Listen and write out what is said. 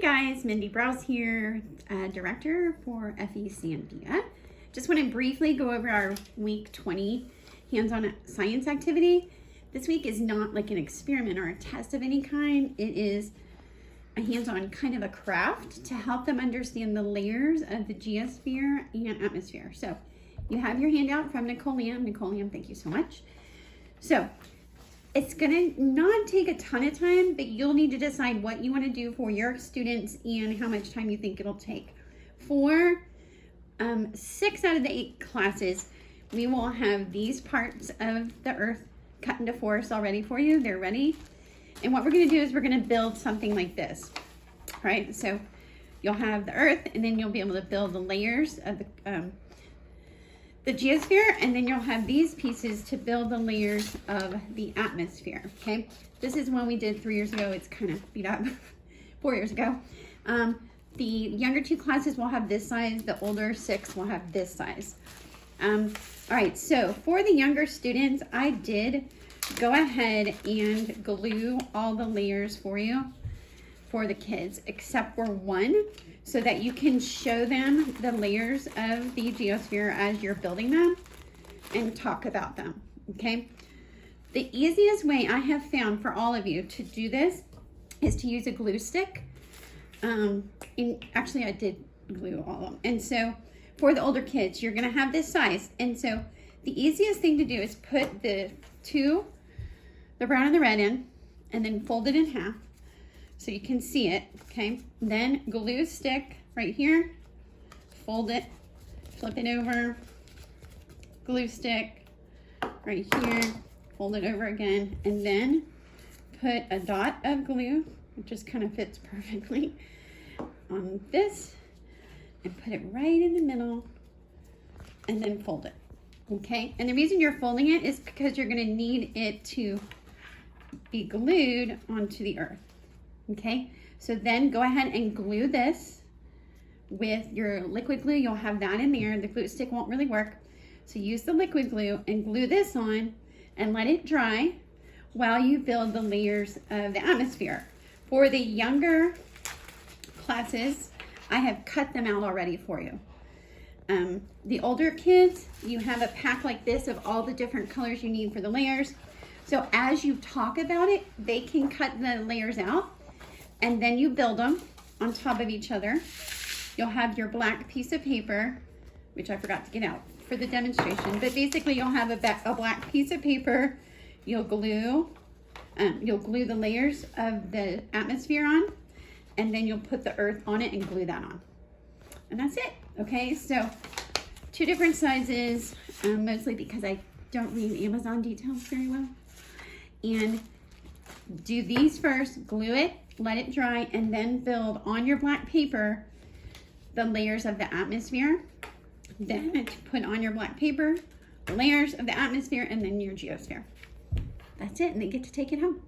guys, Mindy Browse here, Director for FE Sandia. Just want to briefly go over our week 20 hands-on science activity. This week is not like an experiment or a test of any kind. It is a hands-on kind of a craft to help them understand the layers of the geosphere and atmosphere. So you have your handout from Nicole Lamb. Nicole Lamb, thank you so much. So it's gonna not take a ton of time, but you'll need to decide what you want to do for your students and how much time you think it'll take. For 6 out of the 8 classes, we will have these parts of the earth cut into forest already for you. They're ready. And what we're gonna do is we're gonna build something like this, right? So you'll have the earth, and then you'll be able to build the layers of the geosphere, and then you'll have these pieces to build the layers of the atmosphere, okay? This is one we did 3 years ago. It's kind of beat up 4 years ago. The younger 2 classes will have this size. The older 6 will have this size. All right, so for the younger students, I did go ahead and glue all the layers for you for the kids, except for one, so that you can show them the layers of the geosphere as you're building them and talk about them, okay? The easiest way I have found for all of you to do this is to use a glue stick. And actually I did glue all of them. And so for the older kids, you're gonna have this size. And so the easiest thing to do is put the brown and the red in, and then fold it in half so you can see it, okay? Then glue stick right here, fold it, flip it over, glue stick right here, fold it over again, and then put a dot of glue, it just kind of fits perfectly, on this, and put it right in the middle, and then fold it, okay? And the reason you're folding it is because you're gonna need it to be glued onto the earth. Okay, so then go ahead and glue this with your liquid glue. You'll have that in there. The glue stick won't really work. So use the liquid glue and glue this on and let it dry while you build the layers of the atmosphere. For the younger classes, I have cut them out already for you. The older kids, you have a pack like this of all the different colors you need for the layers. So as you talk about it, they can cut the layers out, and then you build them on top of each other. You'll have your black piece of paper, which I forgot to get out for the demonstration, but basically you'll have a black piece of paper. You'll glue the layers of the atmosphere on, and then you'll put the earth on it and glue that on. And that's it, okay? So 2 different sizes, mostly because I don't read Amazon details very well. And do these first, glue it, let it dry, and then build on your black paper the layers of the atmosphere. Then put on your black paper the layers of the atmosphere, and then your geosphere. That's it, and they get to take it home.